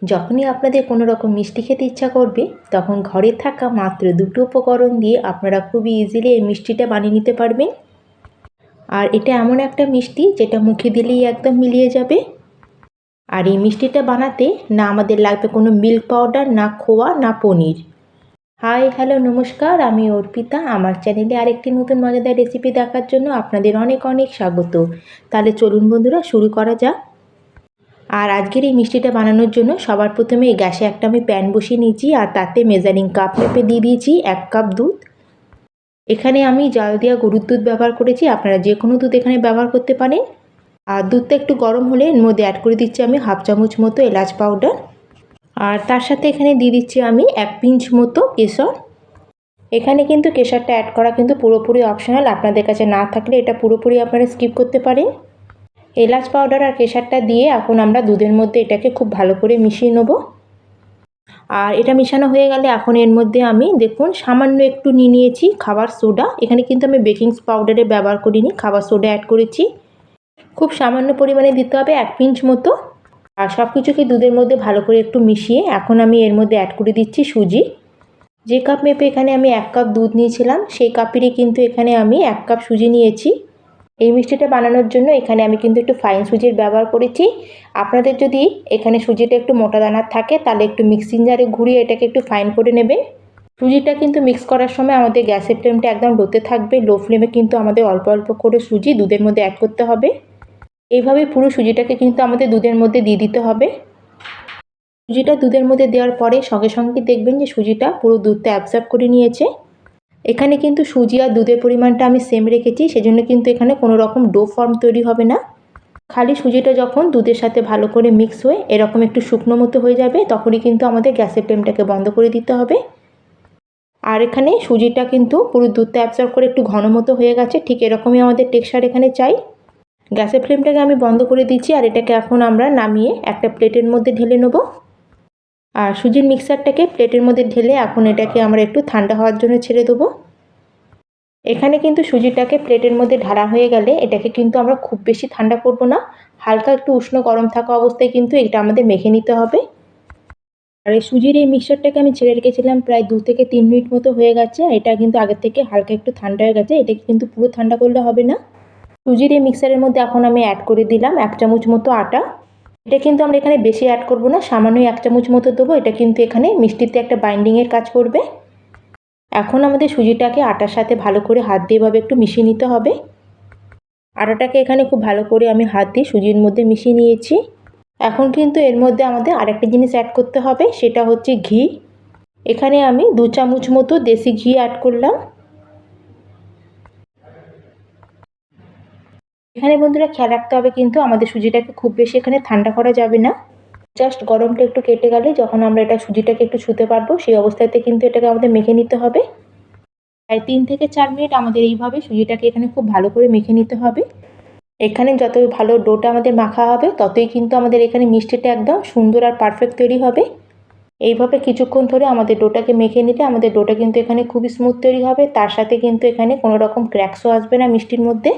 যখনই আপনাদের কোনো রকম মিষ্টি খেতে ইচ্ছা করবে তখন ঘরে থাকা মাত্র দুটো উপকরণ দিয়ে আপনারা খুবই ইজিলি এই মিষ্টিটা বানিয়ে নিতে পারবেন। আর এটা এমন একটা মিষ্টি যেটা মুখে দিলেই একদম মিলিয়ে যাবে। আর এই মিষ্টিটা বানাতে না আমাদের লাগবে কোনো মিল্ক পাউডার, না খোয়া, না পনির। হাই হ্যালো নমস্কার, আমি অর্পিতা। আমার চ্যানেলে আরেকটি নতুন মজাদার রেসিপি দেখার জন্য আপনাদের অনেক অনেক স্বাগত। তাহলে চলুন বন্ধুরা, শুরু করা যাক। আর আজকের এই মিষ্টিটা বানানোর জন্য সবার প্রথমে এই গ্যাসে একটা আমি প্যান বসিয়ে নিয়েছি আর তাতে মেজারিং কাপ মেপে দিয়ে দিয়েছি 1 কাপ দুধ। এখানে আমি জাল দেওয়া গরুর দুধ ব্যবহার করেছি, আপনারা যে কোনো দুধ এখানে ব্যবহার করতে পারেন। আর দুধটা একটু গরম হলে এর মধ্যে অ্যাড করে দিচ্ছি আমি 1/2 চামচ মতো এলাচ পাউডার। আর তার সাথে এখানে দিয়ে দিচ্ছি আমি 1 পিঞ্চ মতো কেশর। এখানে কিন্তু কেশরটা অ্যাড করা কিন্তু পুরোপুরি অপশনাল, আপনাদের কাছে না থাকলে এটা পুরোপুরি আপনারা স্কিপ করতে পারেন। এলাচ পাউডার আর কেশরটা দিয়ে এখন আমরা দুধের মধ্যে এটাকে খুব ভালো করে মিশিয়ে নেব। আর এটা মিশানো হয়ে গেলে এখন এর মধ্যে আমি দেখুন সামান্য একটু নিয়ে নিয়েছি খাবার সোডা। এখানে কিন্তু আমি বেকিং পাউডারের ব্যবহার করিনি, খাবার সোডা অ্যাড করেছি। খুব সামান্য পরিমাণে দিতে হবে, 1 পিঞ্চ মতো। আর সব কিছুকে দুধের মধ্যে ভালো করে একটু মিশিয়ে এখন আমি এর মধ্যে অ্যাড করে দিচ্ছি সুজি। যে কাপ মেপে এখানে আমি 1 কাপ দুধ নিয়েছিলাম সেই কাপেরই কিন্তু এখানে আমি 1 কাপ সুজি নিয়েছি। এই মিষ্টিটা বানানোর জন্য এখানে আমি কিন্তু একটু ফাইন সুজির ব্যবহার করেছি। আপনাদের যদি এখানে সুজিটা একটু মোটা দানার থাকে তাহলে একটু মিক্সিং জারে ঘুরিয়ে এটাকে একটু ফাইন করে নেবেন। সুজিটা কিন্তু মিক্স করার সময় আমাদের গ্যাসের ফ্লেমটা একদম লোতে থাকবে, লো ফ্লেমে কিন্তু আমাদের অল্প অল্প করে সুজি দুধের মধ্যে অ্যাড করতে হবে। এইভাবে পুরো সুজিটাকে কিন্তু আমাদের দুধের মধ্যে দিয়ে দিতে হবে। সুজিটা দুধের মধ্যে দেওয়ার পরে সঙ্গে সঙ্গে দেখবেন যে সুজিটা পুরো দুধটা অ্যাবজর্ব করে নিয়েছে। এখানে কিন্তু সুজি আর দুধের পরিমাণটা আমি সেম রেখেছি, সেজন্য কিন্তু এখানে কোনো রকম ডো ফর্ম তৈরি হবে না। খালি সুজিটা যখন দুধের সাথে ভালো করে মিক্স হয়ে এরকম একটু শুকনো মতো হয়ে যাবে তখনই কিন্তু আমাদের গ্যাসের ফ্লেমটাকে বন্ধ করে দিতে হবে। আর এখানে সুজিটা কিন্তু পুরো দুধটা অ্যাবজর্ব করে একটু ঘন মতো হয়ে গেছে, ঠিক এরকমই আমাদের টেক্সচার এখানে চাই। গ্যাসের ফ্লেমটাকে আমি বন্ধ করে দিচ্ছি আর এটাকে এখন আমরা নামিয়ে একটা প্লেটের মধ্যে ঢেলে নেব। আর সুজির মিক্সারটাকে প্লেটের মধ্যে ঢেলে এখন এটাকে আমরা একটু ঠান্ডা হওয়ার জন্য ছেড়ে দেবো। এখানে কিন্তু সুজিটাকে প্লেটের মধ্যে ঢালা হয়ে গেলে এটাকে কিন্তু আমরা খুব বেশি ঠান্ডা করব না, হালকা একটু উষ্ণ গরম থাকা অবস্থায় কিন্তু এটা আমাদের মেখে নিতে হবে। আর এই সুজির এই মিক্সচারটাকে আমি ছেড়ে রেখেছিলাম প্রায় 2 থেকে 3 মিনিট মতো হয়ে গেছে। এটা কিন্তু আগের থেকে হালকা একটু ঠান্ডা হয়ে গেছে, এটাকে কিন্তু পুরো ঠান্ডা করলে হবে না। সুজির এই মিক্সারের মধ্যে এখন আমি অ্যাড করে দিলাম 1 চামচ মতো আটা। এটা কিন্তু আমরা এখানে বেশি অ্যাড করব না, সামান্যই 1 চামচ মতো দেবো। এটা কিন্তু এখানে মিষ্টিতে একটা বাইন্ডিংয়ের কাজ করবে। এখন আমাদের সুজিটাকে আটার সাথে ভালো করে হাত দিয়ে এভাবে একটু মিশিয়ে নিতে হবে। আটাটাকে এখানে খুব ভালো করে আমি হাত দিয়ে সুজির মধ্যে মিশিয়ে নিয়েছি। এখন কিন্তু এর মধ্যে আমাদের আরেকটা জিনিস অ্যাড করতে হবে, সেটা হচ্ছে ঘি। এখানে আমি 2 চামচ মতো দেশি ঘি অ্যাড করলাম। এখানে বন্ধুরা খেয়াল রাখতে হবে কিন্তু আমাদের সুজিটাকে খুব বেশি এখানে ঠান্ডা করা যাবে না। জাস্ট গরমটা একটু কেটে গেলে যখন আমরা এটা সুজিটাকে একটু ছুঁতে পারবো সেই অবস্থাতে কিন্তু এটাকে আমাদের মেখে নিতে হবে। প্রায় 3 থেকে 4 মিনিট আমাদের এইভাবে সুজিটাকে এখানে খুব ভালো করে মেখে নিতে হবে। এখানে যত ভালো ডোটা আমাদের মাখা হবে ততই কিন্তু আমাদের এখানে মিষ্টিটা একদম সুন্দর আর পারফেক্ট তৈরি হবে। এইভাবে কিছুক্ষণ ধরে আমাদের ডোটাকে মেখে নিলে আমাদের ডোটা কিন্তু এখানে খুবই স্মুথ তৈরি হবে। তার সাথে কিন্তু এখানে কোনো রকম ক্র্যাকসও আসবে না মিষ্টির মধ্যে।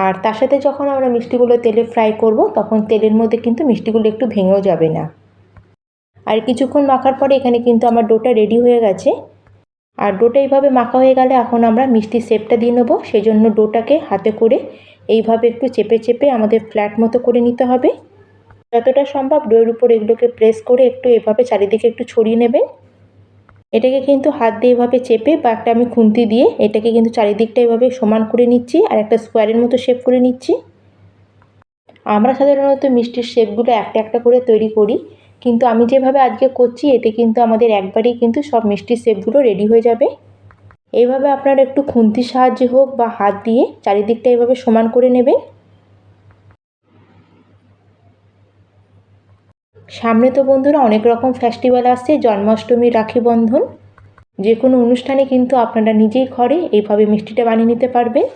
আর তার সাথে যখন আমরা মিষ্টিগুলো তেলে ফ্রাই করব তখন তেলের মধ্যে কিন্তু মিষ্টিগুলো একটু ভেঙেও যাবে না। আর কিছুক্ষণ মাখার পরে এখানে কিন্তু আমার ডোটা রেডি হয়ে গেছে। আর ডোটা এইভাবে মাখা হয়ে গেলে এখন আমরা মিষ্টির শেপটা দিয়ে নেবো। সেজন্য ডোটাকে হাতে করে এইভাবে একটু চেপে চেপে আমাদের ফ্ল্যাট মতো করে নিতে হবে। যতটা সম্ভব ডোয়ের উপর এগুলোকে প্রেস করে একটু এভাবে চারিদিকে একটু ছড়িয়ে নেবেন। এটাকে কিন্তু হাত দিয়ে এভাবে চেপে বা একটা আমি খুন্তি দিয়ে এটাকে কিন্তু চারিদিকটা এভাবে সমান করে নিচ্ছি আর একটা স্কোয়ারের মতো শেপ করে নিচ্ছি। আমরা সাধারণত মিষ্টির শেপগুলো একটা একটা করে তৈরি করি, কিন্তু আমি যেভাবে আজকে করছি এতে কিন্তু আমাদের একবারেই কিন্তু সব মিষ্টির শেপগুলো রেডি হয়ে যাবে। এইভাবে আপনারা একটু খুন্তির সাহায্যে হোক বা হাত দিয়ে চারিদিকটা এভাবে সমান করে নেবেন। সামনে তো বন্ধুরা অনেক রকম ফেস্টিভ্যাল আসছে, জন্মাষ্টমী, রাখি বন্ধন। যে কোনো অনুষ্ঠানে কিন্তু আপনারা নিজেই ঘরে এইভাবে মিষ্টিটা বানিয়ে নিতে পারবেন।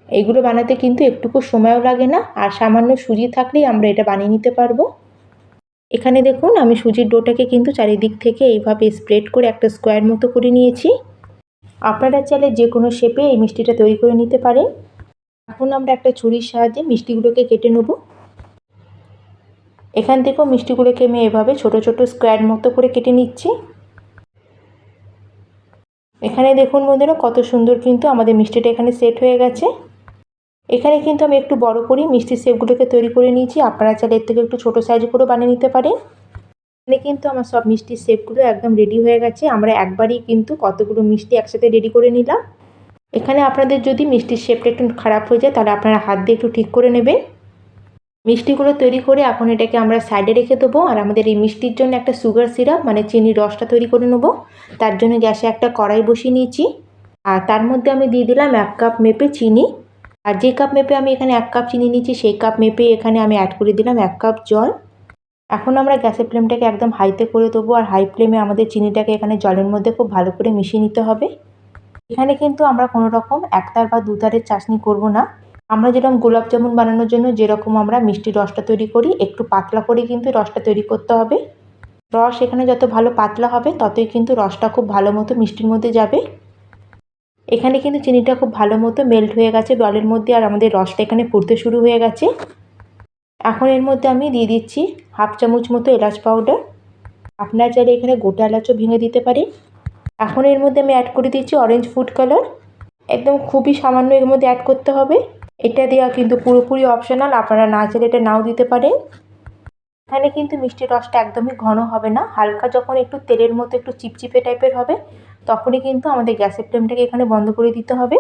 এগুলো বানাতে কিন্তু একটুকু সময়ও লাগে না আর সামান্য সুজি থাকলেই আমরা এটা বানিয়ে নিতে পারবো। এখানে দেখুন আমি সুজির ডোটাকে কিন্তু চারিদিক থেকে এইভাবে স্প্রেড করে একটা স্কোয়ার মতো করে নিয়েছি। আপনারা চাইলে যে কোনো শেপে এই মিষ্টিটা তৈরি করে নিতে পারেন। এখন আমরা একটা ছুরির সাহায্যে মিষ্টিগুলোকে কেটে নেব। এখান থেকেও মিষ্টিগুলোকে আমি এভাবে ছোট ছোট স্কোয়ার মতো করে কেটে নিচ্ছি। এখানে দেখুন বন্ধুরা কত সুন্দর কিন্তু আমাদের মিষ্টিটা এখানে সেট হয়ে গেছে। এখানে কিন্তু আমি একটু বড় করেই মিষ্টির শেপগুলোকে তৈরি করে নিয়েছি। আপনারা চাইলে এর থেকে একটু ছোটো সাইজ করে বানিয়ে নিতে পারেন। এখানে কিন্তু আমার সব মিষ্টির শেপগুলো একদম রেডি হয়ে গেছে। আমরা একবারই কিন্তু কতগুলো মিষ্টি একসাথে রেডি করে নিলাম। এখানে আপনাদের যদি মিষ্টির শেপটা একটু খারাপ হয়ে যায় তাহলে আপনারা হাত দিয়ে একটু ঠিক করে নেবেন। মিষ্টিগুলো তৈরি করে এখন এটাকে আমরা সাইডে রেখে দেবো। আর আমাদের এই মিষ্টির জন্য একটা সুগার সিরাপ মানে চিনির রসটা তৈরি করে নেবো। তার জন্য গ্যাসে একটা কড়াই বসিয়ে নিয়েছি। আর তার মধ্যে আমি দিয়ে দিলাম 1 কাপ মেপে চিনি। আর যে কাপ মেপে আমি এখানে 1 কাপ চিনি নিয়েছি সেই কাপ মেপে এখানে আমি অ্যাড করে দিলাম 1 কাপ জল। এখন আমরা গ্যাসের ফ্লেমটাকে একদম হাইতে করে দেবো। আর হাই ফ্লেমে আমাদের চিনিটাকে এখানে জলের মধ্যে খুব ভালো করে মিশিয়ে নিতে হবে। এখানে কিন্তু আমরা কোনো রকম একতার বা দুতারের চাশনি করব না। আমরা যেরকম গোলাপ জামুন বানানোর জন্য যেরকম আমরা মিষ্টির রসটা তৈরি করি একটু পাতলা করে কিন্তু রসটা তৈরি করতে হবে। রস এখানে যত ভালো পাতলা হবে ততই কিন্তু রসটা খুব ভালো মতো মিষ্টির মধ্যে যাবে। এখানে কিন্তু চিনিটা খুব ভালো মতো মেল্ট হয়ে গেছে জলের মধ্যে। আর আমাদের রসটা এখানে ফুটতে শুরু হয়ে গেছে। এখন এর মধ্যে আমি দিয়ে দিচ্ছি 1/2 চামচ মতো এলাচ পাউডার। আপনারা চাইলে এখানে গোটা এলাচও ভেঙে দিতে পারেন। এখন এর মধ্যে আমি অ্যাড করে দিচ্ছি অরেঞ্জ ফুড কালার। একদম খুবই সামান্য এর মধ্যে অ্যাড করতে হবে। এটা দেওয়া কিন্তু পুরোপুরি অপশনাল, আপনারা না চাইলে এটা নাও দিতে পারেন। এখানে কিন্তু মিষ্টির রসটা একদমই ঘন হবে না, হালকা যখন একটু তেলের মতো একটু চিপচিপে টাইপের হবে তখনই কিন্তু আমাদের গ্যাসের ফ্লেমটাকে এখানে বন্ধ করে দিতে হবে।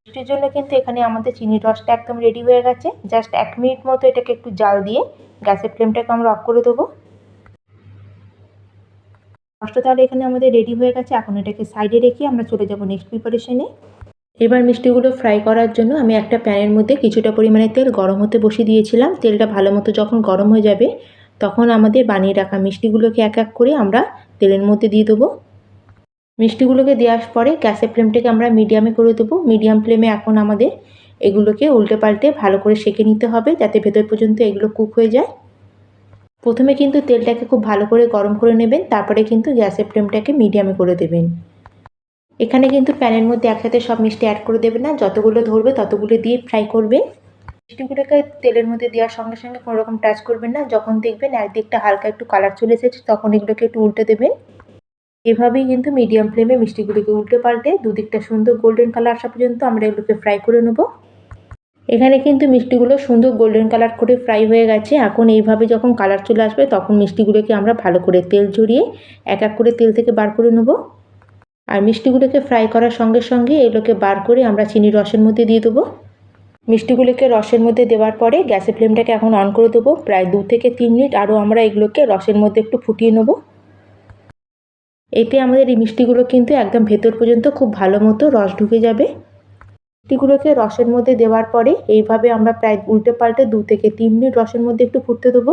মিষ্টির জন্য কিন্তু এখানে আমাদের চিনির রসটা একদম রেডি হয়ে গেছে। জাস্ট 1 মিনিট মতো এটাকে একটু জাল দিয়ে গ্যাসের ফ্লেমটাকে আমরা অফ করে দেবো। রসটা তাহলে এখানে আমাদের রেডি হয়ে গেছে। এখন এটাকে সাইডে রেখে আমরা চলে যাব নেক্সট প্রিপারেশনে। এবার মিষ্টিগুলো ফ্রাই করার জন্য আমি একটা প্যানের মধ্যে কিছুটা পরিমাণে তেল গরম হতে বসিয়ে দিয়েছিলাম। তেলটা ভালো মতো যখন গরম হয়ে যাবে তখন আমাদের বানিয়ে রাখা মিষ্টিগুলোকে এক এক করে আমরা তেলের মধ্যে দিয়ে দেবো। মিষ্টিগুলোকে দেওয়ার পরে গ্যাসের ফ্লেমটাকে আমরা মিডিয়ামে করে দেবো। মিডিয়াম ফ্লেমে এখন আমাদের এগুলোকে উল্টে পাল্টে ভালো করে সেঁকে নিতে হবে যাতে ভেতর পর্যন্ত এগুলো কুক হয়ে যায়। প্রথমে কিন্তু তেলটাকে খুব ভালো করে গরম করে নেবেন, তারপরে কিন্তু গ্যাসের ফ্লেমটাকে মিডিয়ামে করে দেবেন। এখানে কিন্তু প্যানের মধ্যে একসাথে সব মিষ্টি অ্যাড করে দেবেন না, যতগুলো ধরবে ততগুলো দিয়ে ফ্রাই করবেন। মিষ্টিগুলোকে তেলের মধ্যে দেওয়ার সঙ্গে সঙ্গে কোনো রকম টাচ করবেন না। যখন দেখবেন একদিকটা হালকা একটু কালার চলে এসেছে তখন এগুলোকে একটু উল্টে দেবেন। এভাবেই কিন্তু মিডিয়াম ফ্লেমে মিষ্টিগুলোকে উল্টে পাল্টে দুদিকটা সুন্দর গোল্ডেন কালার আসা পর্যন্ত আমরা এগুলোকে ফ্রাই করে নেব। এখানে কিন্তু মিষ্টিগুলো সুন্দর গোল্ডেন কালার করে ফ্রাই হয়ে গেছে। এখন এইভাবে যখন কালার চলে আসবে তখন মিষ্টিগুলোকে আমরা ভালো করে তেল ঝরিয়ে এক এক করে তেল থেকে বার করে নেব। আর মিষ্টিগুলোকে ফ্রাই করার সঙ্গে সঙ্গে এগুলোকে বার করে আমরা চিনির রসের মধ্যে দিয়ে দেবো। মিষ্টিগুলোকে রসের মধ্যে দেওয়ার পরে গ্যাসের ফ্লেমটাকে এখন অন করে দেবো। প্রায় 2 থেকে 3 মিনিট আরও আমরা এগুলোকে রসের মধ্যে একটু ফুটিয়ে নেব। এতে আমাদের এই মিষ্টিগুলো কিন্তু একদম ভেতর পর্যন্ত খুব ভালো মতো রস ঢুকে যাবে। মিষ্টিগুলোকে রসের মধ্যে দেওয়ার পরে এইভাবে আমরা প্রায় উল্টে পাল্টে 2 থেকে 3 মিনিট রসের মধ্যে একটু ফুটতে দেবো।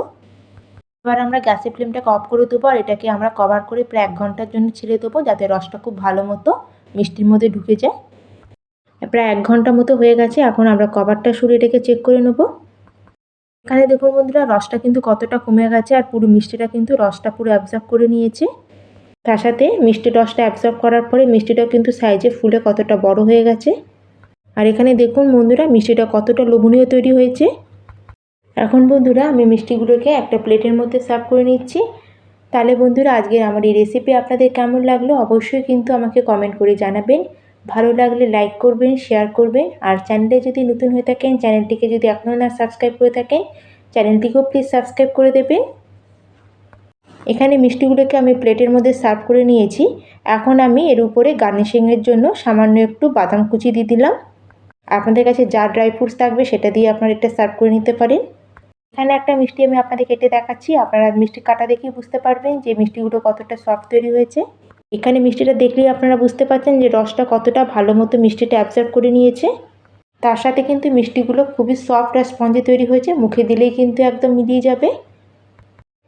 এবার আমরা গ্যাসের ফ্লেমটাকে অফ করে দেবো আর এটাকে আমরা কভার করে প্রায় 1 ঘন্টার জন্য ছেড়ে দেবো যাতে রসটা খুব ভালো মতো মিষ্টির মধ্যে ঢুকে যায়। প্রায় 1 ঘন্টা মতো হয়ে গেছে। এখন আমরা কভারটা সরিয়ে এটাকে চেক করে নেব। এখানে দেখুন বন্ধুরা রসটা কিন্তু কতটা কমে গেছে আর পুরো মিষ্টিটা কিন্তু রসটা পুরো অ্যাবজর্ব করে নিয়েছে। তার সাথে মিষ্টি রসটা অ্যাবজর্ব করার পরে মিষ্টিটা কিন্তু সাইজে ফুলে কতটা বড় হয়ে গেছে। আর এখানে দেখুন বন্ধুরা মিষ্টিটা কতটা লোভনীয় তৈরি হয়েছে। এখন বন্ধুরা আমি মিষ্টিগুলোকে একটা প্লেটের মধ্যে সার্ভ করে নিচ্ছি। তাহলে বন্ধুরা আজকের আমার এই রেসিপি আপনাদের কেমন লাগলো অবশ্যই কিন্তু আমাকে কমেন্ট করে জানাবেন। ভালো লাগলে লাইক করবেন, শেয়ার করবেন। আর চ্যানেলে যদি নতুন হয়ে থাকেন চ্যানেলটিকে যদি এখনও না সাবস্ক্রাইব করে থাকেন চ্যানেলটিকেও প্লিজ সাবস্ক্রাইব করে দেবেন। এখানে মিষ্টিগুলোকে আমি প্লেটের মধ্যে সার্ভ করে নিয়েছি। এখন আমি এর উপরে গার্নিশিংয়ের জন্য সামান্য একটু বাদাম কুচি দিয়ে দিলাম। আপনাদের কাছে যা ড্রাই ফ্রুটস থাকবে সেটা দিয়ে আপনারা এটা সার্ভ করে নিতে পারেন। এখানে একটা মিষ্টি আমি আপনাদের কেটে দেখাচ্ছি। আপনারা মিষ্টি কাটা দেখেই বুঝতে পারবেন যে মিষ্টিগুলো কতটা সফট তৈরি হয়েছে। এখানে মিষ্টিটা দেখলেই আপনারা বুঝতে পারছেন যে রসটা কতটা ভালো মতো মিষ্টিটা অ্যাবজর্ব করে নিয়েছে। তার সাথে কিন্তু মিষ্টিগুলো খুবই সফট আর স্পঞ্জি তৈরি হয়েছে, মুখে দিলেই কিন্তু একদম মিলিয়ে যাবে।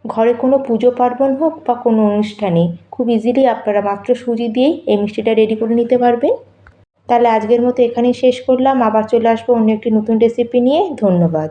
ঘরে কোনো পুজো পার্বণ হোক বা কোনো অনুষ্ঠানে খুব ইজিলি আপনারা মাত্র সুজি দিয়েই এই মিষ্টিটা রেডি করে নিতে পারবেন। তাহলে আজকের মতো এখানেই শেষ করলাম। আবার চলে আসবো অন্য একটি নতুন রেসিপি নিয়ে। ধন্যবাদ।